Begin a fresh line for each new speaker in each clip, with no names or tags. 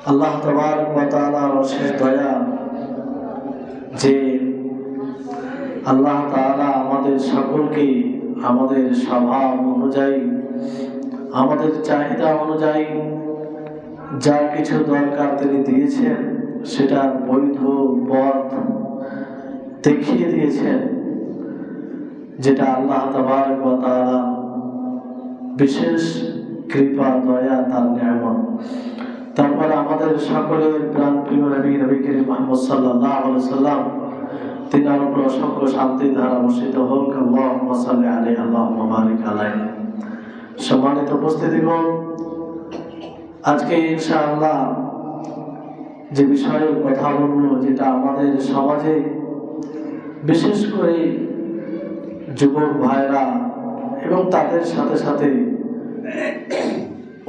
আল্লাহ তাবারক ওয়া তাআলার অশেষ দয়া যে আল্লাহ তাআলা আমাদের সকলকে আমাদের স্বভাব অনুযায়ী, আমাদের চাহিদা অনুযায়ী যা কিছু দরকার তিনি দিয়েছেন সেটার বৈধ পথ দেখিয়ে দিয়েছেন, যেটা আল্লাহ তাবারক ওয়া তাআলা বিশেষ কৃপা, দয়া, তার নিয়ামত। তারপরে আমাদের সকলের প্রাণপ্রিয় নবী করিম মুহাম্মদ সাল্লাল্লাহু আলাইহি ওয়াসাল্লাম, তিনার উপর অসংখ্য শান্তির ধারা বর্ষিত হোক। আল্লাহুম্মা সাল্লি আলাইহি আল্লাহুম্মা বারিক আলাইহি। সম্মানিত উপস্থিতিগণ, আজকে ইনশাআল্লাহ যে বিষয়ে কথা বলবো, যেটা আমাদের সমাজে বিশেষ করে যুবক ভাইরা এবং তাদের সাথে সাথে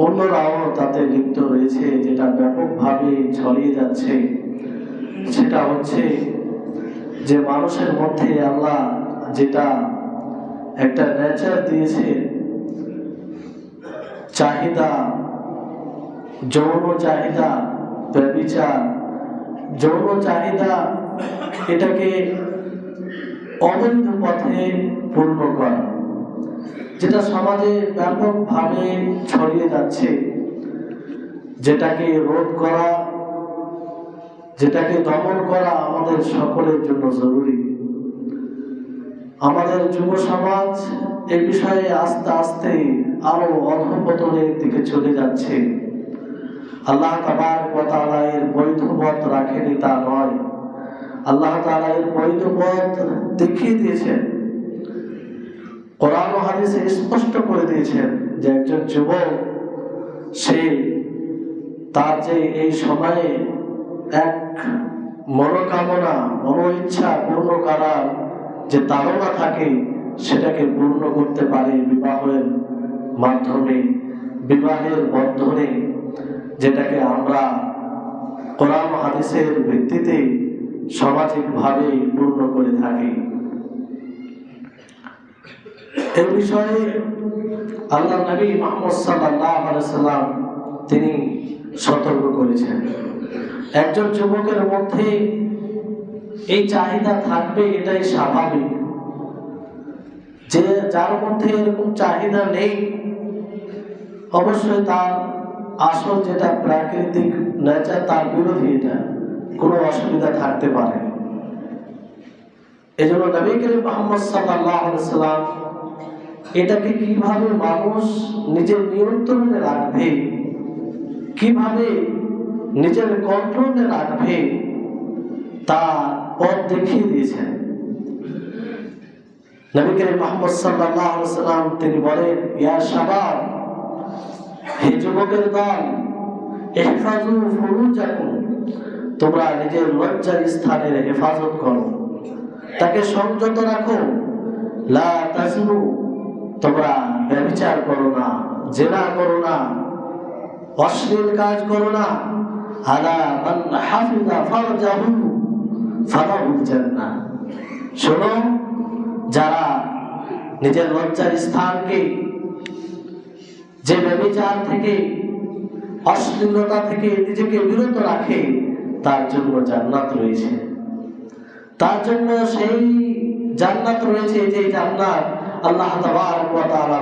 অন্যরাও তাতে লিপ্ত রয়েছে, যেটা ব্যাপকভাবে ছড়িয়ে যাচ্ছে, সেটা হচ্ছে যে মানুষের মধ্যে আল্লাহ যেটা একটা নেচার দিয়েছে, চাহিদা, যৌন চাহিদা, ব্যভিচার, যৌন চাহিদা, এটাকে অবৈধ পথে পূর্ণ করা, যেটা সমাজে ব্যাপকভাবে ছড়িয়ে যাচ্ছে, যেটাকে রোধ করা, যেটাকে দমন করা আমাদের সকলের জন্য জরুরি। আমাদের যুব সমাজ এ বিষয়ে আস্তে আস্তে আরো অধঃপতনের দিকে চলে যাচ্ছে। আল্লাহ তাবারক ওয়া তাআলা এর বৈধ পথ রাখেনি তা নয়, আল্লাহ তাআলা এর বৈধ পথ দেখিয়ে দিয়েছেন। কোরআন ও হাদিসে স্পষ্ট করে দিয়েছেন যে একজন যুবক সে তার যে এই সময়ে এক মনোকামনা, মনো ইচ্ছা পূর্ণ করার যে তাড়না থাকে, সেটাকে পূর্ণ করতে পারে বিবাহের মাধ্যমে, বিবাহের বন্ধনে, যেটাকে আমরা কোরআন ও হাদিসের ভিত্তিতে সামাজিকভাবে পূর্ণ করে থাকি। এই বিষয়ে আল্লাহ নবী মুহাম্মদ সাল্লাল্লাহু আলাইহি ওয়াসাল্লাম তিনি সতর্ক করেছেন। একজন যুবকের মধ্যে এই চাহিদা থাকবে, এটাই স্বাভাবিক। যে যার মধ্যে এরকম চাহিদা নেই, অবশ্যই তার আসল যেটা প্রাকৃতিক নেচার, তার বিরোধী, এটা কোনো অসুবিধা থাকতে পারে। এজন্য নবী করিম মুহাম্মদ সাল্লাল্লাহু আলাইহি ওয়াসাল্লাম এটাকে কিভাবে মানুষ নিজের নিয়ন্ত্রণে রাখবে, কিভাবে নিজের কন্ট্রোলে রাখবে, তা পথ দেখিয়ে দিয়েছেন। নবী করিম মুহাম্মদ সাল্লাল্লাহু আলাইহি ওয়াসাল্লাম তিনি বলেন, ইয়া শাবাব, হে যুবকের দল, ইহফাজু ফুরুজাকুম, তোমরা নিজের লজ্জার স্থানের হেফাজত করো, তাকে সংযত রাখো। লা তাজনু, তোমরা ব্যভিচার করো না, জেনা করো না, অশ্লীল কাজ করো না। আলা মান হাফিজা ফারজাহু ফালাহুল জান্নাহ, শোনো, যারা নিজের লজ্জার স্থানকে, যে ব্যভিচার থেকে, অশ্লীলতা থেকে নিজেকে বিরত রাখে, তার জন্য জান্নাত রয়েছে। তার জন্য সেই জান্নাত রয়েছে, যে জান্নাত আল্লাহ তাবারক ওয়া তাআলা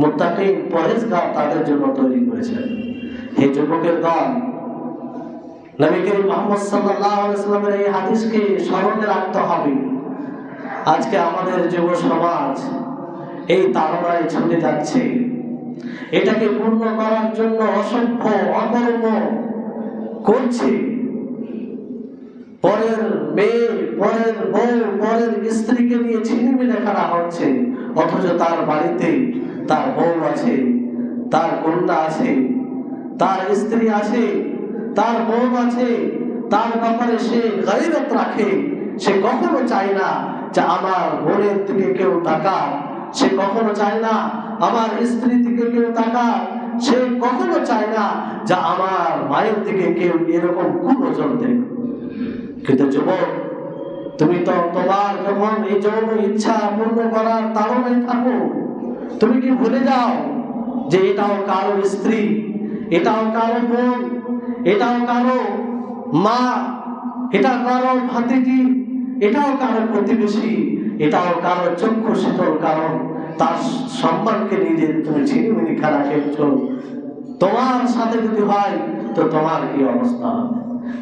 মুত্তাকিন পরহেজগার তাদের জন্য তৈরি করেছেন। হে যুবকের দল, নবী করিম মুহাম্মদ সাল্লাল্লাহু আলাইহি ওয়াসাল্লামের এই হাদিসকে স্মরণে রাখতে হবে। আজকে আমাদের যুব সমাজ এই তাড়নায় ছুটে যাচ্ছে, এটাকে পূর্ণ করার জন্য অসভ্য অকর্ম করছে। পরের মেয়ে, পরের বউ, পরের স্ত্রীকে নিয়ে ছিনিমিনি খেলা হচ্ছে, অথচ তার বাড়িতে তার বউ আছে, তার কন্যা আছে, তার স্ত্রী আছে, তার বউ আছে, তার ব্যাপারে সে গায়রত রাখে। সে কখনো চায় না যে আমার বোনের দিকে কেউ তাকাক, সে কখনো চায় না আমার স্ত্রীর দিকে কেউ তাকাক, সে কখনো চায় না যে আমার মায়ের দিকে কেউ এরকম কুনজর দেখ। কিন্তু যুবক, তুমি তো তোমার যখন এই যৌন ইচ্ছা পূর্ণ করার তাড়নায় থাকো, তুমি কি ভুলে যাও যে এটাও কারো স্ত্রী, এটাও কারো বোন, এটাও কারো মা, এটা কারো ভাতিজি, এটাও কারো প্রতিবেশী, এটাও কারো চক্ষু শীতল কারণ। তার সম্মানকে নিয়ে তুমি ছিনিমিনি খেলা খেলছো, তোমার সাথে যদি হয় তো তোমার কি অবস্থা?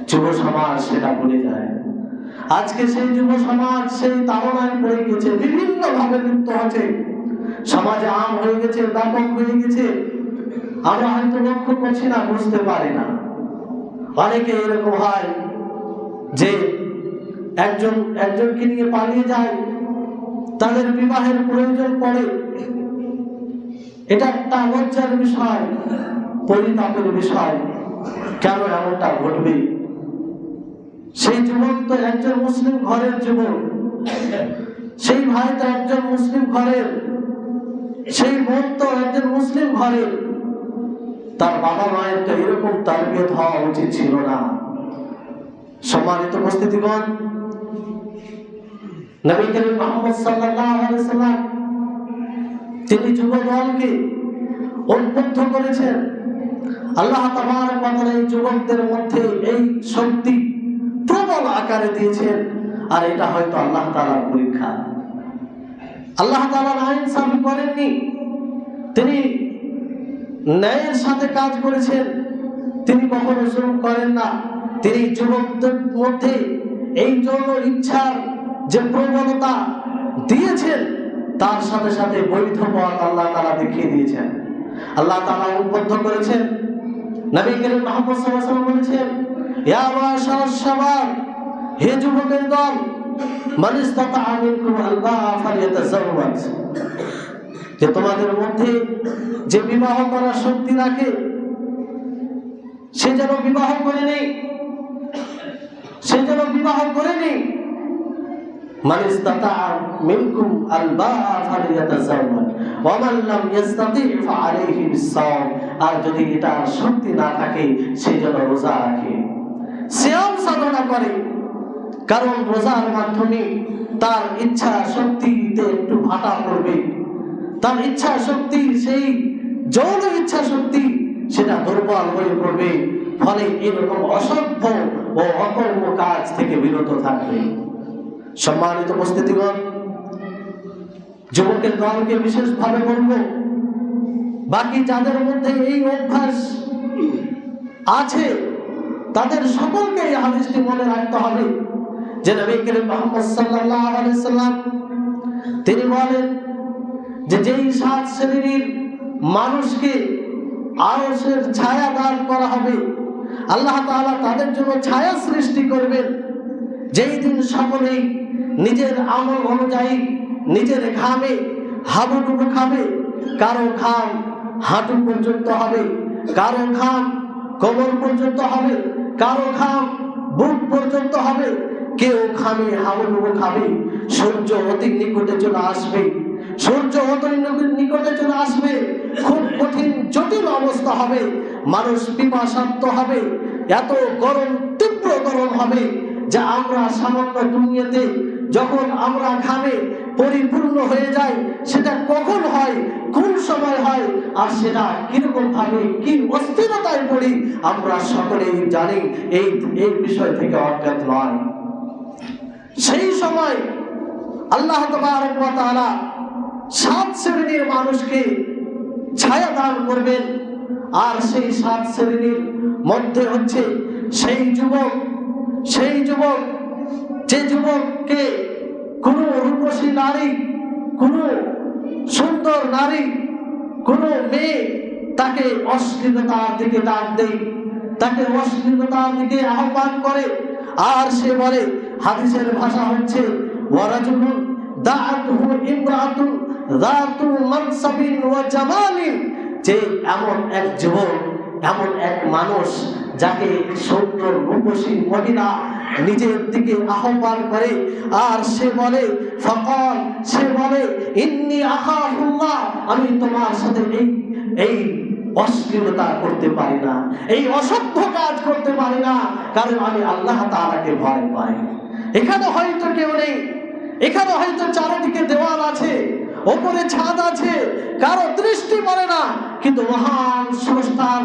যুব সমাজ সেটা ভুলে যায়। আজকে সেই যুব সমাজ সেই তাড়নায় পড়ে গেছে, বিভিন্ন ভাবে লিপ্ত হচ্ছে, সমাজে আম হয়ে গেছে, ব্যাপক হয়ে গেছে। আমরা হয়তো লক্ষ্য করছি না, বুঝতে পারি না। অনেকে এরকম হয় যে একজনকে নিয়ে পালিয়ে যায়, তাদের বিবাহের প্রয়োজন পড়ে। এটা একটা লজ্জার বিষয়, পরিতাপের বিষয়। কেন এমনটা ঘটবে? সেই যুবক তো একজন মুসলিম ঘরের যুবক, সেই ভাই তো একজন মুসলিম ঘরের, সেই বোন তো একজন মুসলিম ঘরের। তার বাবা মায়ের তো এরকম তারবিয়ত হওয়া উচিত ছিল না। সম্মানিত উপস্থিতিগণ, নবী করিম মুহাম্মদ সাল্লাল্লাহু আলাইহি ওয়াসাল্লাম তিনি যুব দলকে উদ্বুদ্ধ করেছেন। আল্লাহ তাবারক ওয়া তাআলা এই যুবকদের মধ্যে এই শক্তি প্রবল আকারে দিয়েছেন। আর এটা হয়তো আল্লাহ তাআলার পরীক্ষা। আল্লাহ তাআলা নাইনসাফি করেননি, তিনি ন্যায়ের সাথে কাজ করেছেন, তিনি কখনো জুলুম করেন না। তিনি যুবকদের মধ্যে এই জন্য ইচ্ছার যে প্রবণতা দিয়েছেন, তার সাথে সাথে বৈধ পথ আল্লাহ তাআলা দেখিয়ে দিয়েছেন। আল্লাহ তাআলা উদ্বুদ্ধ করেছেন। নবী করিম মুহাম্মদ সাল্লাল্লাহু আলাইহি ওয়াসাল্লাম বলেছেন, ইয়া মাশারাশ শাবাব, হে যুবকের দল, মান ইসতাতাআ মিনকুম আল-বাআ ফালিয়াতাযাওয়াজ, যে তোমাদের মধ্যে যে বিবাহ করার শক্তি রাখে সে যেন বিবাহ করে নেই, সে যেন বিবাহ করে নেই। মান ইসতাতাআ মিনকুম আল-বাআ ফালিয়াতাযাওয়াজ ওয়া মান লাম ইসতাতি' ফাআলাইহি বিস-সাওম, আর যদি এটা শক্তি না থাকে সে যেন রোজা রাখে, সিয়াম সাধনা করে। কারণ রোজার মাধ্যমে তার ইচ্ছা শক্তিতে একটু ভাটা পড়বে, তার ইচ্ছা শক্তি, সেই যৌন ইচ্ছা শক্তি সেটা দুর্বল হয়ে পড়বে। ফলে এরকম অসভ্য ও অকর্ম কাজ থেকে বিরত থাকবে। সম্মানিত উপস্থিতিগণ, যুবকের দলকে বিশেষভাবে বলব, বাকি যাদের মধ্যে এই অভ্যাস আছে তাদের সকলকে এই হাদিসটি মনে রাখতে হবে যে নবী করিম মুহাম্মদ সাল্লাল্লাহু আলাইহি ওয়াসাল্লাম তিনি বলেন যে যেই 7 শ্রেণীর মানুষকে আরশের ছায়া দান করা হবে, আল্লাহ তাআলা তাদের জন্য ছায়া সৃষ্টি করবেন, যেই দিন সকলেই নিজের আমল অনুযায়ী নিজের ঘামে হাবুডুবু খাবে। কারো ঘাম হাঁটু পর্যন্ত হবে, কারো ঘাম কোমর পর্যন্ত হবে, কারো ঘাম বুক পর্যন্ত হবে, কেউ ঘামে হাবুডুবু খাবে। সূর্য অতি নিকটে চলে আসবে, সূর্য অতি নিকটে চলে আসবে, খুব কঠিন জটিল অবস্থা হবে, মানুষ পিপাসার্ত হবে, এত গরম, তীব্র গরম হবে যে আমরা সামান্য দুনিয়াতে যখন আমরা ঘামে পরিপূর্ণ হয়ে যায়, সেটা কখন হয়, কোন সময় হয়, আর সেটা কিরকম ভাবে কি অস্থিরতায় পড়ি আমরা সকলেই জানি, এই বিষয় থেকে অজ্ঞাত নয়। সেই সময় আল্লাহ তাবারক ওয়া তাআলা 7 শ্রেণীর মানুষকে ছায়া দান করবেন। আর সেই 7 শ্রেণীর মধ্যে হচ্ছে সেই যুবক যে যুবককে কোন রূপসী নারী, কোন সুন্দর নারী, কোন মেয়ে তাকে অশ্লীলতার দিকে ডাক দেয়, তাকে অশ্লীলতার দিকে আহ্বান করে, আর সে বলে, হাদিসের ভাষা হচ্ছে ওয়ারাজুলুন দাআতুহু ইমরাতুন যাতু মানসাবিন ওয়া জামালিন, যে এমন এক যুবক, এমন এক মানুষ যাকে সুন্দর রূপসী মহিলা নিজের দিকে আহ্বান করে, আর সে বলে ফাকাল, সে বলে ইন্নী আখাফুল্লাহ, আমি তোমার সাথে এই অশ্লীলতা করতে পারি না, এই অসভ্য কাজ করতে পারি না, কারণ আমি আল্লাহ তাআলাকে ভয় পাই। এখানে হয়তো কেউ নেই, এখানে হয়তো চারিদিকে দেওয়াল আছে, ওপরে ছাদ আছে, কারো দৃষ্টি পড়ে না, কিন্তু মহান স্রষ্টার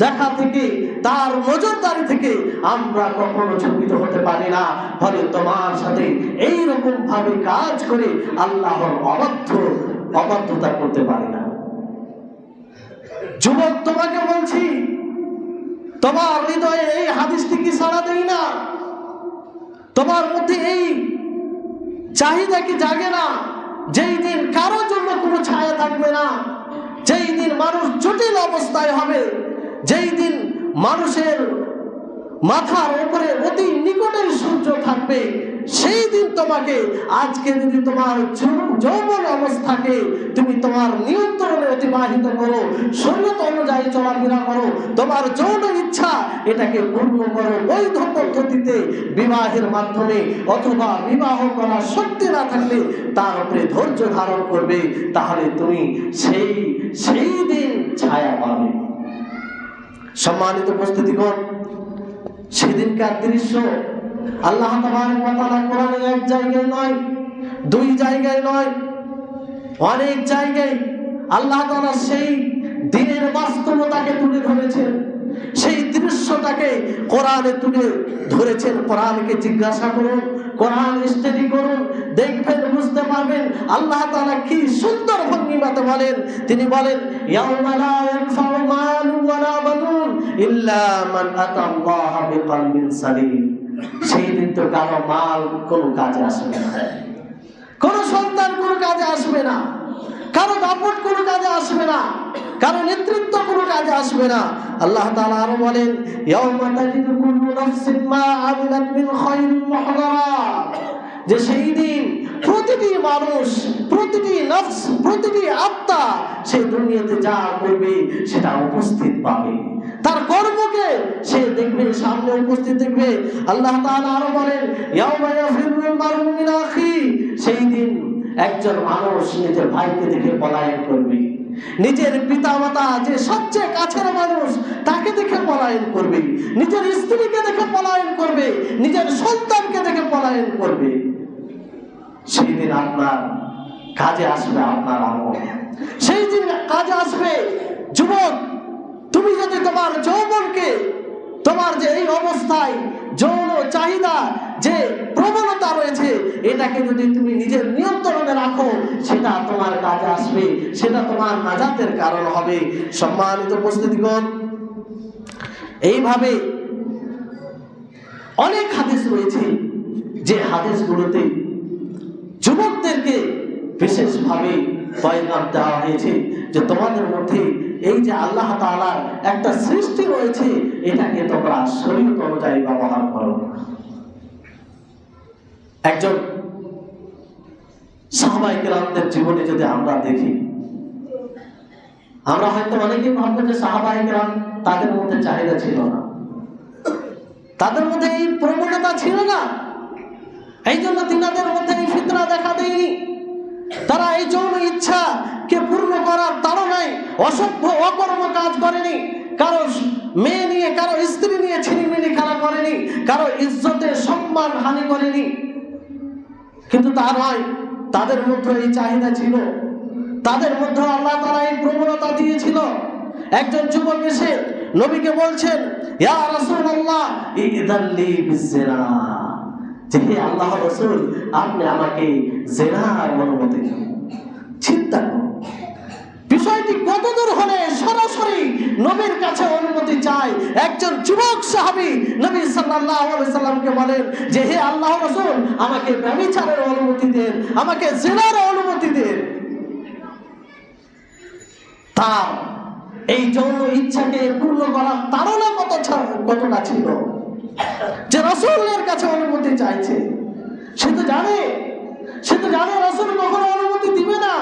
দেখা থেকে, তার নজরদারি থেকে আমরা কখনো ঝুঁকিত হতে পারি না। ফলে তোমার সাথে এইরকম ভাবে কাজ করে আল্লাহর অবাধ্যতা করতে পারি না। যুবক, তোমাকে বলছি, তোমার হৃদয়ে এই হাদিসটি কি সাড়া দেয় না? তোমার মধ্যে এই চাহিদা কি জাগে না? যেই দিন কারোর জন্য কোনো ছায়া থাকবে না, যেই দিন মানুষ জটিল অবস্থায় হবে, যেই দিন মানুষের মাথার উপরে অতি নিকটেই সূর্য থাকবে, সেই দিন তোমাকে, আজকে যদি তোমার যৌবন অবস্থাকে তুমি তোমার নিয়ন্ত্রণে অতিবাহিত করো, শরীয়ত অনুযায়ী চলাফেরা করো, তোমার যৌন ইচ্ছা এটাকে পূর্ণ করো বৈধ পদ্ধতিতে বিবাহের মাধ্যমে, অথবা বিবাহ করার শক্তি না থাকলে তার উপরে ধৈর্য ধারণ করবে, তাহলে তুমি সেই দিন ছায়া পাবে। সম্মানিত উপস্থিতিগণ, সেদিনকার দৃশ্য আল্লাহ তাবারক ওয়া তাআলা কোরআনে এক জায়গায় নয়, দুই জায়গায় নয়, অনেক জায়গায় আল্লাহ তাআলা সেই দিনের বাস্তবতাকে তুলে ধরেছেন, সেই দৃশ্যটাকে কোরআনে তুলে ধরেছেন। কোরআনকে জিজ্ঞাসা করুন, কোরআন স্টাডি করুন, দেখবেন, বুঝতে পারবেন আল্লাহ তাআলা কি সুন্দর ভঙ্গিমাতে বলেন। তিনি বলেন, ইয়াউমা লা ইয়ানফাউ মালুন ওয়ালা বানুন ইল্লা মান আতাল্লাহা বিকলবিন সালিম। সেই দিন তো কারো মাল কোনো কাজে আসবে না, কোনো সন্তান কোনো কাজে আসবে না, কারো দাপট কোনো কাজে আসবে না, কারো নেতৃত্ব কোনো কাজে আসবে না। আল্লাহ তাআলা আরো বলেন, ইয়াউমা তাজিদু কুল্লু নাফসিন মা আমিলাত মিন খায়রিন মুহদারা, যে সেই দিন প্রতিটি মানুষ, প্রতিটি নফস, প্রতিটি আত্মা সেই দুনিয়াতে যা করবে সেটা উপস্থিত পাবে, তার কর্মকে সে দেখবে, সামনে উপস্থিত দেখবে। আল্লাহ তাআলা আরো বলেন, ইয়াউমা ইয়াফিরুল মারউ মিন আখি, সেই দিন একজন মানুষ নিজের ভাইকে দেখে পলায়ন করবে, নিজের পিতামাতা যে সবচেয়ে কাছের মানুষ তাকে দেখে পলায়ন করবে, নিজের স্ত্রীকে দেখে পলায়ন করবে, নিজের সন্তানকে দেখে পলায়ন করবে। সেই দিন আপনার কাজে আসবে আপনার আমল, সেই দিন কাজে আসবে। যুবক, তুমি যদি তোমার যৌবনকে, তোমার যে এই অবস্থায় যৌন চাহিদা যে প্রবণতা রয়েছে, এটাকে যদি তুমি নিজের নিয়ন্ত্রণে রাখো, সেটা তোমার কাজে আসবে, সেটা তোমার নাজাতের কারণ হবে। সম্মানিত উপস্থিতিগণ, এইভাবে অনেক হাদিস রয়েছে, যে হাদিসগুলোতে যুবকদেরকে বিশেষভাবে পয়গাম দেওয়া হয়েছে যে তোমাদের মধ্যে এই যে আল্লাহ তাআলার একটা সৃষ্টি রয়েছে, এটাকে তোমরা শরীয়ত অনুযায়ী ব্যবহার করো। একজন সাহাবায়ে কেরামদের জীবনে যদি আমরা দেখি, আমরা হয়তো অনেকেই ভাববো যে সাহাবায়ে কেরাম তাদের মধ্যে চাহিদা ছিল না, তাদের মধ্যে এই প্রবণতা ছিল না, এই জন্য তিনাদের মধ্যে এই ফিতনা দেখা দেয়নি। তারা এই যৌন ইচ্ছাকে পূর্ণ করার তাড়নায় অসভ্য অকর্ম কাজ করেনি, কারো মেয়ে নিয়ে, কারো স্ত্রী নিয়ে ছিনিমিনি খেলা করেনি, কারো ইজ্জতের সম্মান হানি করেনি। কিন্তু তা নয়, তাদের মধ্যে এই চাহিদা ছিল, তাদের মধ্যে আল্লাহ তাআলা এই প্রবণতা দিয়েছিল। একজন যুবক এসে নবীকে বলছেন, ইয়া রাসূলুল্লাহ ইযআল্লি বিযিনা, যে হে আল্লাহর রাসূল, আপনি আমাকে জিনার অনুমতি দিন। চিন্তা করুন, বিষয়টি কতদূর হলে সরাসরি নবীর কাছে অনুমতি চায়। একজন যুবক সাহাবী নবী সাল্লাল্লাহু আলাইহি সাল্লামকে বলেন যে হে আল্লাহর রাসূল, আমাকে ব্যভিচারের অনুমতি দেন, আমাকে জিনার অনুমতি দেন। তার এই যৌন ইচ্ছাকে পূর্ণ করার তাড়না কতটা ছিল যে রাসূলের কাছে অনুমতি চাইছে। সে তো জানে রাসূল কখনো অনুমতি দিবে না,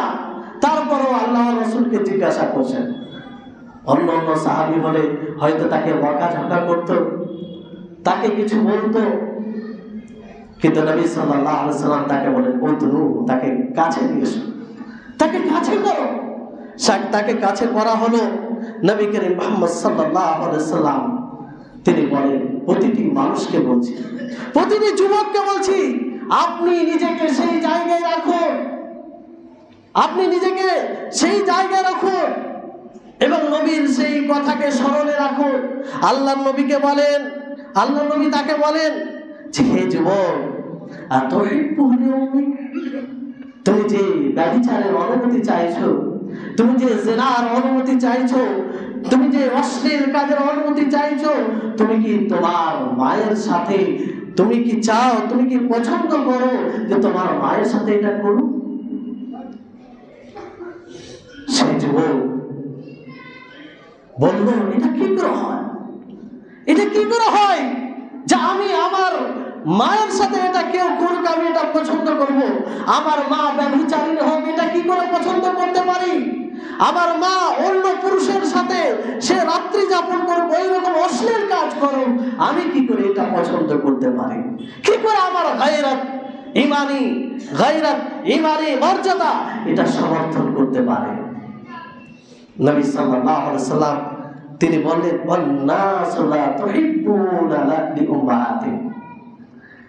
তারপরও আল্লাহ রাসূলকে জিজ্ঞাসা করছেন। অন্য সাহাবী হলে হয়তো তাকে বকাঝকা করত, তাকে কিছু বলতো, কিন্তু নবী সাল্লাল্লাহু আলাইহি সাল্লাম তাকে বলেন, উদনু, তাকে কাছে নিয়ে এসো, তাকে কাছে করো। তাকে কাছে করা হলো। নবী করিম মুহাম্মদ সাল্লাল্লাহু আলাইহি সাল্লাম তিনি বলেন, প্রতিটি মানুষকে বলছি, প্রতিটি যুবককে বলছি, আপনি নিজেকে সেই জায়গায় রাখুন, আপনি নিজেকে সেই জায়গায় রাখুন এবং নবীর সেই কথাকে স্মরণে রাখুন। আল্লাহর নবীকে বলেন, আল্লাহর নবী তাকে বলেন যে হে যুবক, তুমি যে ব্যভিচারের অনুমতি চাইছো, তুমি যে জিনার অনুমতি চাইছো, তুমি যে অশ্লীল কাজের অনুমতি চাইছো, তুমি কি তোমার মায়ের সাথে, তুমি কি চাও, তুমি কি পছন্দ করো যে তোমার মায়ের সাথে এটা করো? সেই যুবক বলল, এটা কি করে হয়, এটা কি করে হয় যে আমি আমার মায়ের সাথে এটা কেউ করুক আমি এটা পছন্দ করব? আমার মা ব্যভিচারিণী হোক, এটা কি করে পছন্দ করতে পারি? আমার মা অন্য পুরুষের সাথে সে রাত্রি যাপন করুক, ওই রকম অশ্লীল কাজ করুক, আমি কি করে এটা পছন্দ করতে পারি? কি করে আমার গায়রাত ইমানি মর্যাদা এটা সমর্থন করতে পারে? নবী সাল্লাল্লাহু আলাইহি সাল্লাম তিনি বললেন, ওয়ান্নাসু লা তুহিব্বুনা লাদি উম্মাতি,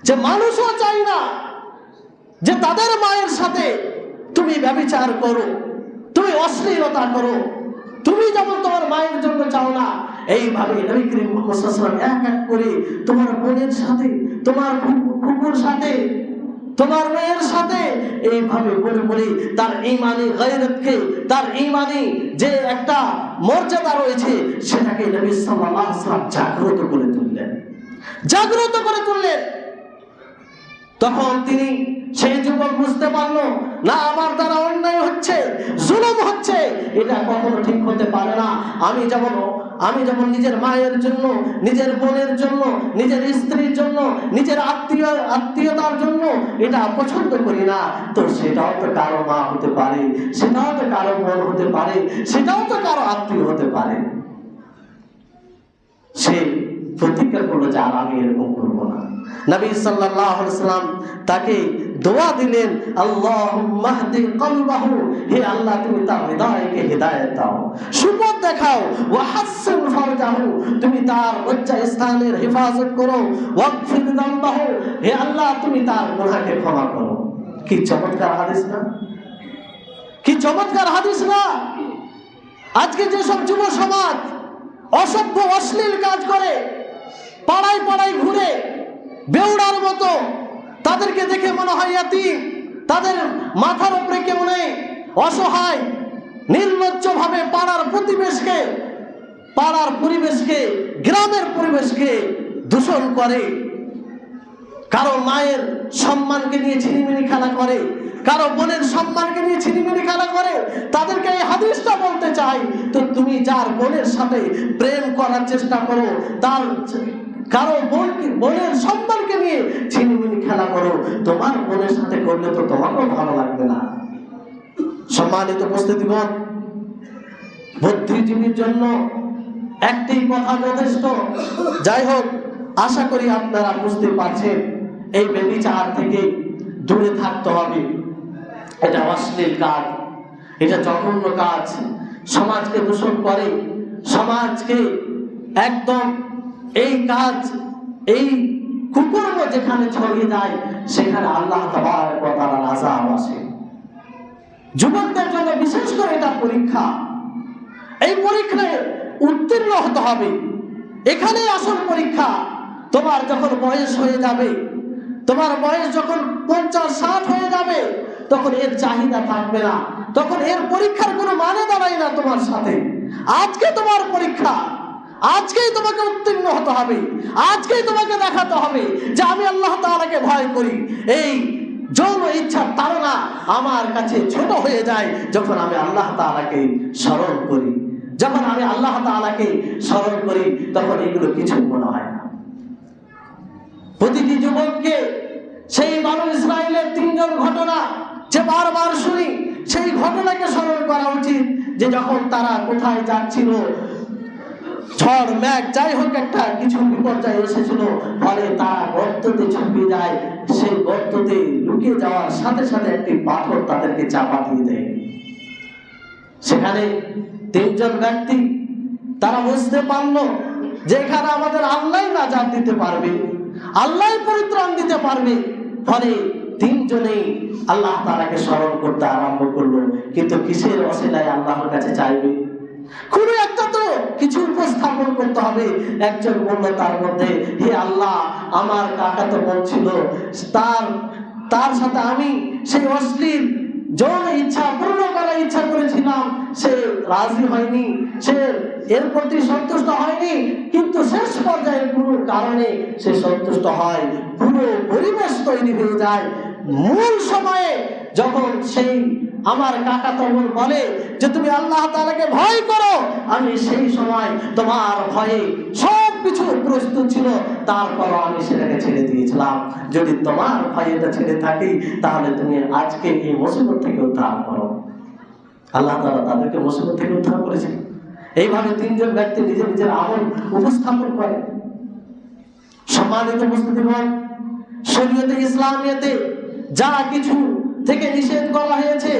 যে মানুষও চাই না যে তাদের মায়ের সাথে তুমি ব্যভিচার করো, তুমি অশ্লীলতা করো, তুমি যেমন তোমার মায়ের জন্য চাও না, এইভাবে নবী করিম মুহাম্মদ সাল্লাল্লাহু আলাইহি ওয়াসাল্লাম এক এক করে তোমার বোনের সাথে, তোমার ফুফুর সাথে, তোমার মেয়ের সাথে এইভাবে বলে বলে তার ঈমানি গায়রতকে, তার ঈমানি যে একটা মর্যাদা রয়েছে সেটাকে নবী সাল্লাল্লাহু আলাইহি ওয়াসাল্লাম জাগ্রত করে তুললেন, জাগ্রত করে তুললেন। তখন তিনি সেই যুবক বুঝতে পারলো, না আমার দ্বারা অন্যায় হচ্ছে, জুলুম হচ্ছে, এটা কখনো ঠিক হতে পারে না। আমি যেমন নিজের মায়ের জন্য, নিজের বোনের জন্য, নিজের স্ত্রীর জন্য, নিজের আত্মীয়তার জন্য এটা পছন্দ করি না, তো সেটাও তো কারো মা হতে পারে, সেটাও তো কারো বোন হতে পারে, সেটাও তো কারো আত্মীয় হতে পারে। সে প্রতিজ্ঞা করলো যে আর আমি এরকম করবো না। নবী সাল্লাল্লাহু আলাইহি ওয়াসাল্লাম তাকে দোয়া দিলেন, আল্লাহুম্মা হদি কলবাহু, হে আল্লাহ তুমি তার হৃদয়কে হিদায়াত দাও, সুপথ দেখাও, ওয়া হাসসিন ফারজাহু, তুমি তার লজ্জা স্থানের হেফাজত করো, ওয়াগফির যামবাহু, হে আল্লাহ তুমি তার গুনাহকে ক্ষমা করো। কি চমৎকার হাদিস না, কি চমৎকার হাদিস না! আজকে যেসব যুব সমাজ অসভ্য অশ্লীল কাজ করে, পাড়ায় পাড়ায় ঘুরে বেউড়ার মতো, তাদেরকে দেখে মনে হয় ইয়াতীম, তাদের মাথার উপরে কেউ নেই, অসহায়, নির্লজ্জ ভাবে পাড়ার পরিবেশকে, গ্রামের পরিবেশকে দূষণ করে, কারো মায়ের সম্মানকে নিয়ে ছিনিমিনি খেলা করে, কারো বোনের সম্মানকে নিয়ে ছিনিমিনি খেলা করে। তাদেরকে এই হাদিসটা বলতে চাই, তো তুমি যার বোনের সাথে প্রেম করার চেষ্টা করো, তার কারো বোনের সম্মানকে নিয়ে ছিনিমিনি খেলা করো, তোমার বোনের সাথে করলে তো তোমাকেও ভালো লাগবে না। সম্মানিত উপস্থিতিগণ, বুদ্ধিজীবীর জন্য একটি কথা যথেষ্ট। যাই হোক, আশা করি আপনারা বুঝতে পারছেন, এই ব্যভিচার থেকে দূরে থাকতে হবে। এটা অশ্লীল কাজ, এটা জঘন্য কাজ, সমাজকে দূষণ করে, সমাজকে একদম এই কাজ, এই কুকর্ম যেখানে ছড়িয়ে যায় সেখানে আল্লাহ তাবারক ওয়া তাআলার আযাব আসে। যুবকদের জন্য বিশেষ করে এটা পরীক্ষা, এই পরীক্ষায় উত্তীর্ণ হতে হবে। এখানেই আসল পরীক্ষা। তোমার যখন বয়স হয়ে যাবে, তোমার বয়স যখন 50-60 হয়ে যাবে, তখন এর চাহিদা থাকবে না, তখন এর পরীক্ষার কোনো মানে দাঁড়ায় না তোমার সাথে। আজকে তোমার পরীক্ষা, আজকেই তোমাকে উত্তীর্ণ হতে হবে, আজকেই তোমাকে দেখাতে হবে যে আমি আল্লাহ তাআলাকে ভয় করি। এই যৌন ইচ্ছার তাড়না আমার কাছে ছোট হয়ে যায় যখন আমি আল্লাহ তাআলাকে স্মরণ করি। যখন আমি আল্লাহ তাআলাকে স্মরণ করি তখন এগুলো কিছু মনে হয় না। প্রতিটি যুবককে সেই বনু ইসরাইলের 3 জন ঘটনা যে বারবার শুনি, সেই ঘটনাকে স্মরণ করা উচিত। যে যখন তারা কোথায় যাচ্ছিল, ঝড় মেঘ যাই হোক একটা কিছু বিপর্যয় এসেছিল, ফলে তারা গর্ততে ঝুঁকে যায়। সেই গর্ততে লুকিয়ে যাওয়ার সাথে সাথে একটি পাথর তাদেরকে চাপা দিয়ে দেয়। সেখানে 3 জন ব্যক্তি তারা বুঝতে পারলো যে এখানে আমাদের আল্লাহ নাজাত দিতে পারবে, আল্লাহ পরিত্রাণ দিতে পারবে। ফলে 3 জনেই আল্লাহ তাআলাকে স্মরণ করতে আরম্ভ করলো। কিন্তু কিসের ওসিলায় আল্লাহর কাছে চাইবে? কোন একটা তো কিছু উপস্থাপন করতে হবে। একজন বলল তার মধ্যে, হে আল্লাহ, আমার কাকা তো বলছিল তার সাথে আমি সেই অশ্লীল যৌন ইচ্ছা পূর্ণ করার ইচ্ছা করেছিলাম, সে রাজি হয়নি, সে এর প্রতি সন্তুষ্ট হয়নি, কিন্তু শেষ পর্যায়ে কোনো কারণে সে সন্তুষ্ট হয়, পুরো পরিবেশ তৈরি হয়ে যায়। মূল সময়ে যখন সেই আমার কাকা তখন বলে যে তুমি আল্লাহ তাআলাকে ভয় করো, আমি সেই সময় তোমার ভয়ে সব কিছু প্রস্তুত ছিল, তারপরও আমি সেটাকে ছেড়ে দিয়েছিলাম। যদি তোমার ভয়টা ছেড়ে থাকি, তাহলে তুমি আজকে এই মুসিবত থেকে উদ্ধার করো। আল্লাহ তাআলা তাদেরকে মুসিবত থেকে উদ্ধার করেছেন। এইভাবে তিনজন ব্যক্তি নিজের নিজের আমল উপস্থাপন করে। সম্মানিত উপস্থিতিগণ, শরীয়তে ইসলামিয়াতে যা কিছু থেকে নিষেধ করা হয়েছে,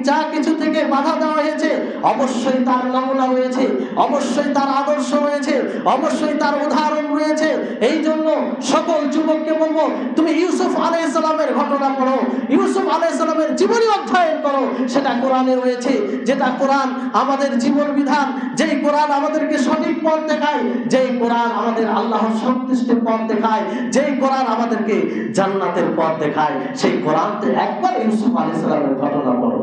যা কিছু থেকে বাধা দেওয়া হয়েছে, অবশ্যই তার নমুনা রয়েছে, অবশ্যই তার আদর্শ রয়েছে, অবশ্যই তার উদাহরণ রয়েছে। এই জন্য সকল যুবককে বলবো, তুমি ইউসুফ আলাইহিস সালামের ঘটনা পড়ো, ইউসুফ আলাইহিস সালামের জীবনী অধ্যয়ন করো। সেটা কোরআনে রয়েছে, যেটা কোরআন আমাদের জীবন বিধান, যেই কোরআন আমাদেরকে সঠিক পথ দেখায়, যেই কোরআন আমাদের আল্লাহর সন্তুষ্টির পথ দেখায়, যেই কোরআন আমাদেরকে জান্নাতের পথ দেখায়, সেই কোরআনতে একবার ইউসুফ আলাইহিস সালামের ঘটনা পড়ো।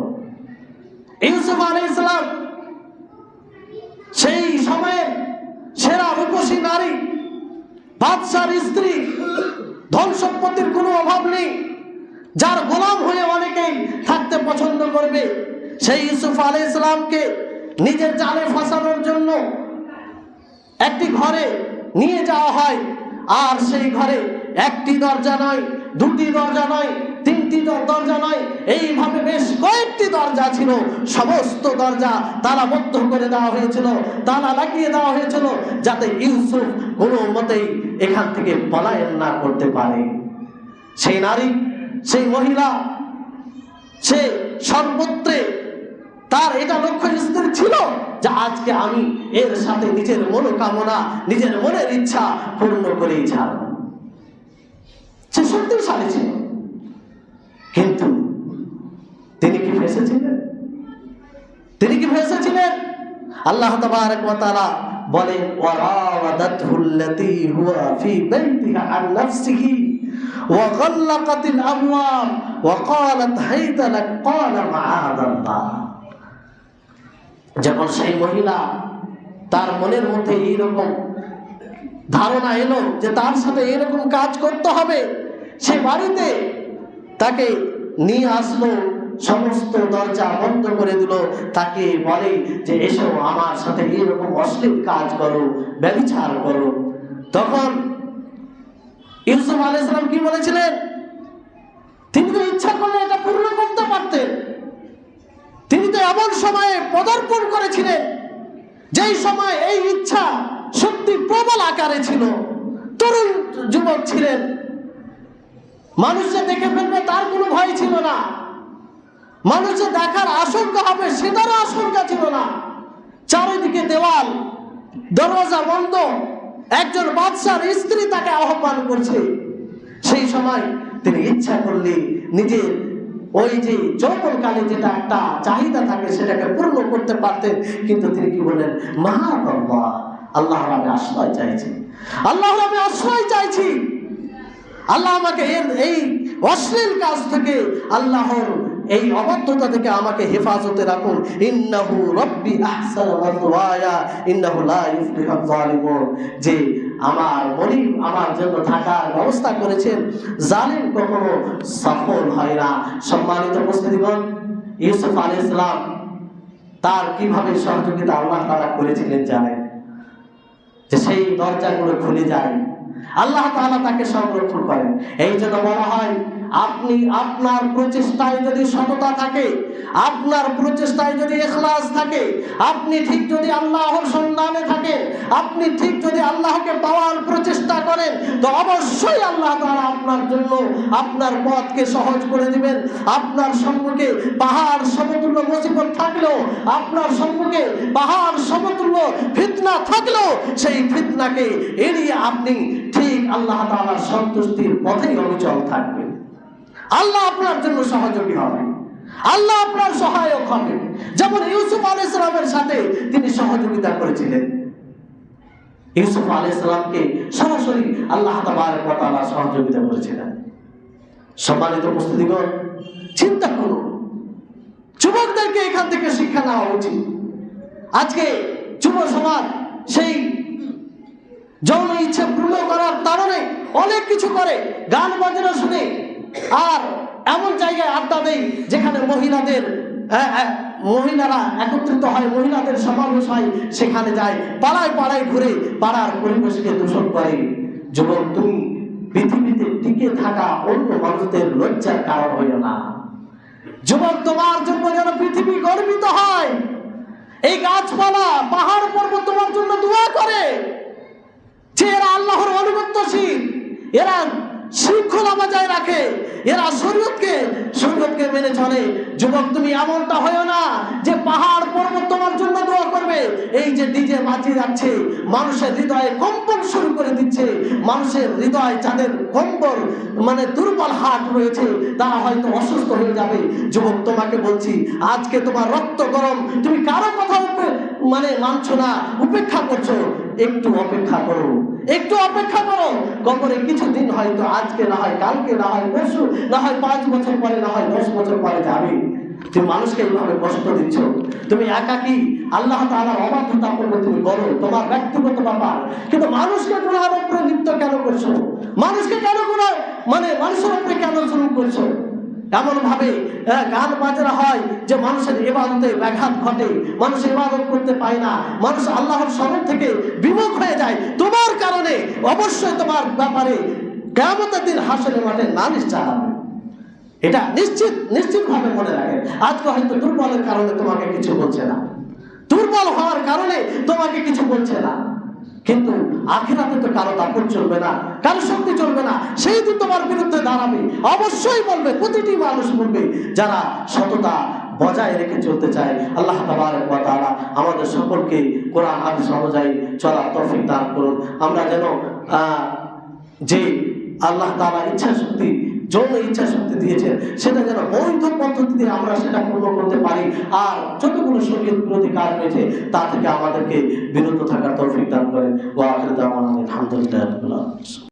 ইউসুফ আলাইহিস সালাম সেই সময়ের সেরা রূপসী নারী, বাদশার স্ত্রী, ধন সম্পত্তির কোনো অভাব নেই, যার গোলাম হয়ে অনেকেই থাকতে পছন্দ করবে। সেই ইউসুফ আলাইহিস সালামকে নিজের জালে ফাঁসানোর জন্য একটি ঘরে নিয়ে যাওয়া হয়। আর সেই ঘরে একটি দরজা নয়, দুটি দরজা নয়, তিনটি দরজা নয়, এইভাবে বেশ কয়েকটি দরজা ছিল। সমস্ত দরজা তালাবদ্ধ করে দেওয়া হয়েছিল, তালা লাগিয়ে দেওয়া হয়েছিল, যাতে ইউসুফ কোনো মতেই এখান থেকে পলায়ন না করতে পারে। সেই নারী, সেই মহিলা, সে সর্বত্রে তার এটা লক্ষ্য স্থির ছিল যে আজকে আমি এর সাথে নিজের মনোকামনা, নিজের মনের ইচ্ছা পূর্ণ করেই ছাড়ব। সে শক্তিশালী ছিল, কিন্তু তিনি কি ফেঁসেছিলেন? তিনি কি ফেঁসেছিলেন? আল্লাহ তাবারক ওয়া তাআলা বলেন, ওয়ারাওয়াদাতহুল্লাতী হুয়া ফী বাইতিহা আন নাফসিহি ওয়া গাল্লাকাতিল আবওয়াব ওয়া ক্বালাত হাইতা লাক ক্বালা মাআযাল্লাহ। যখন সেই মহিলা, তার মনের মধ্যে এইরকম ধারণা এলো যে তার সাথে এরকম কাজ করতে হবে, সে বাড়িতে তাকে নিয়ে আসলো, সমস্ত দরজা বন্ধ করে দিল, তাকে বলে যে এসো আমার সাথে এরকম অশ্লীল কাজ করো, ব্যভিচার করো। তখন ইউসুফ আলাইহিস সালাম কি বলেছিলেন? তিনি তো ইচ্ছা করলে এটা পূর্ণ করতে পারতেন। তিনি তো এমন সময়ে পদার্পণ করেছিলেন যেই সময় এই ইচ্ছা সত্যি প্রবল আকারে ছিল। তরুণ যুবক ছিলেন, মানুষে দেখে ফেলবে তার কোনো ভয় ছিল না, মানুষে দেখার আশঙ্কা হবে সেটারও আশঙ্কা ছিল না। চারিদিকে দেওয়াল, দরজা বন্ধ, একজন বাদশার স্ত্রী তাকে আহ্বান করছে। সেই সময় তিনি ইচ্ছা করলে নিজের ওই যে যৌবনকালে যেটা একটা চাহিদা থাকে সেটাকে পূর্ণ করতে পারতেন। কিন্তু তিনি কি বলেন? মাআযাল্লাহ, আল্লাহর আমি আশ্রয় চাইছি, আল্লাহর আমি আশ্রয় চাইছি, আল্লাহ আমাকে এই অশ্লীল কাজ থেকে, আল্লাহর এই অবাধ্যতা থেকে আমাকে হেফাজতে রাখুন। ইন্নাহু রাব্বি আহসানা মাসওয়ায়া ইন্নাহু লা ইফলিহুল যালিমুন। যে আমার মনিব আমার জন্য থাকার ব্যবস্থা করেছেন, জালিম কখনো সফল হয় না। সম্মানিত উপস্থিতিগণ, ইউসুফ আলাইহিস সালাম তার কিভাবে সহযোগিতা আল্লাহ তাআলা করেছিলেন জানেন? যে সেই দরজাগুলো খুলে যায়, আল্লাহ তাআলা তাকে সংরক্ষণ করেন। এই জন্য বলা হয়, আপনি আপনার প্রচেষ্টায় যদি সততা থাকে, আপনার প্রচেষ্টায় যদি ইখলাস থাকে, আপনি ঠিক যদি আল্লাহর সন্ধানে থাকেন, আপনি ঠিক যদি আল্লাহকে পাওয়ার প্রচেষ্টা করেন, তো অবশ্যই আল্লাহ তাআলা আপনার জন্য আপনার পথকে সহজ করে দিবেন। আপনার সম্মুখে পাহাড় সমতুল্য মুসিবত থাকলেও, আপনার সম্মুখে পাহাড় সমতুল্য ফিতনা থাকলেও, সেই ফিতনাকে এড়িয়ে আপনি ঠিক আল্লাহ তাআলার সন্তুষ্টির পথেই অবিচল থাকবেন। আল্লাহ আপনার জন্য সহযোগী হবে, আল্লাহ আপনার সহায়ক হবে। যেমন ইউসুফ আলাইহিস সালামের সাথে তিনি সহযোগিতা করেছিলেন। ইউসুফ আলাইহিস সালামকে সরাসরি আল্লাহ তাবারক ওয়া তাআলা সহযোগিতা করেছিলেন। সম্মানিত উপস্থিতিগণ, চিন্তা করুন, যুবকদেরকে এখান থেকে শিক্ষা নেওয়া উচিত। আজকে যুব সমাজ সেই যৌন ইচ্ছা পূর্ণ করার কারণে অনেক কিছু করে, গান বাজনা শুনে, আর এমন জায়গায় আড্ডা দেয় যেখানে মহিলারা একত্রিত হয়, মহিলাদের সমাবেশ হয়, সেখানে যায়, পাড়ায় পাড়ায় ঘুরে পাড়ার পরিবেশকে দূষণ করে। যুবক, তুমি পৃথিবীতে টিকে থাকা অন্য মানুষদের লজ্জার কারণ হইও না। যুবক, তোমার জন্য যেন পৃথিবী গর্বিত হয়। এই গাছপালা, পাহাড় পর্বত তোমার জন্য দোয়া করে যে এরা আল্লাহর আনুগত্যশীল, এরা শৃঙ্খলা বজায় রাখে, এরা শরীয়তকে মেনে চলে। যুবক, তুমি এমনটা হয়ো না যে পাহাড় পর্বত তোমার জন্য দোয়া করবে। এই যে ডিজে বাজিয়ে যাচ্ছে, মানুষের হৃদয়ে কম্পন শুরু করে দিচ্ছে। মানুষের হৃদয়, যাদের কম্পন দুর্বল হার্ট রয়েছে, তারা হয়তো অসুস্থ হয়ে যাবে। যুবক, তোমাকে বলছি, আজকে তোমার রক্ত গরম, তুমি কারো কথা মানছো না, উপেক্ষা করছো। একটু অপেক্ষা করো, একটু অপেক্ষা করো। কবরে কিছুদিন, হয়তো আজকে না হয় কালকে, না হয় পরশু, না হয় 5 বছর পরে, না হয় 10 বছর পরে যাবে। তুমি মানুষকে এইভাবে কষ্ট দিচ্ছ, তুমি একাকী। আল্লাহ তাআলার অবাধ্যতা করবে তুমি করো, তোমার ব্যক্তিগত ব্যাপার, কিন্তু মানুষকে গুনাহের উপরে লিপ্ত কেন করছো? মানুষকে কেন মানুষের উপরে কেন জুলুম করছো? এমন ভাবে গান বাজনা হয় যে মানুষের ইবাদতে ব্যাঘাত ঘটে, মানুষ ইবাদত করতে পায় না, মানুষ আল্লাহর স্মরণ থেকে বিমুখ হয়ে যায় তোমার কারণে। অবশ্যই তোমার ব্যাপারে কিয়ামতের দিন হাসরের মাঠে নালিশ চালাবে। এটা নিশ্চিত ভাবে মনে রাখেন। আজকে হয়তো দুর্বলের কারণে তোমাকে কিছু বলছে না, দুর্বল হওয়ার কারণে তোমাকে কিছু বলছে না, কিন্তু আখিরাতে তো কারো দাপট চলবে না, কারো শক্তি চলবে না। সেই দিন তোমার বিরুদ্ধে দাঁড়াবে, অবশ্যই বলবে, প্রতিটি মানুষ বলবে, যারা সততা বজায় রেখে চলতে চায়। আল্লাহ তাবারক ওয়া তাআলা আমাদের সকলকে কোরআন হাদিস অনুযায়ী চলার তৌফিক দান করুন। আমরা যেন যে আল্লাহ তাআলা ইচ্ছা শক্তি, যৌন ইচ্ছা শক্তি দিয়েছেন, সেটা যেন বৈধ পদ্ধতিতে আমরা সেটা পূর্ণ করতে পারি। আর যতগুলো শরীয়ত বিরোধী কাজ রয়েছে তা থেকে আমাদেরকে বিরত থাকার তৌফিক দান করেন। ওয়া আখিরু দাওয়ানা আলহামদুলিল্লাহি রাব্বিল আলামিন।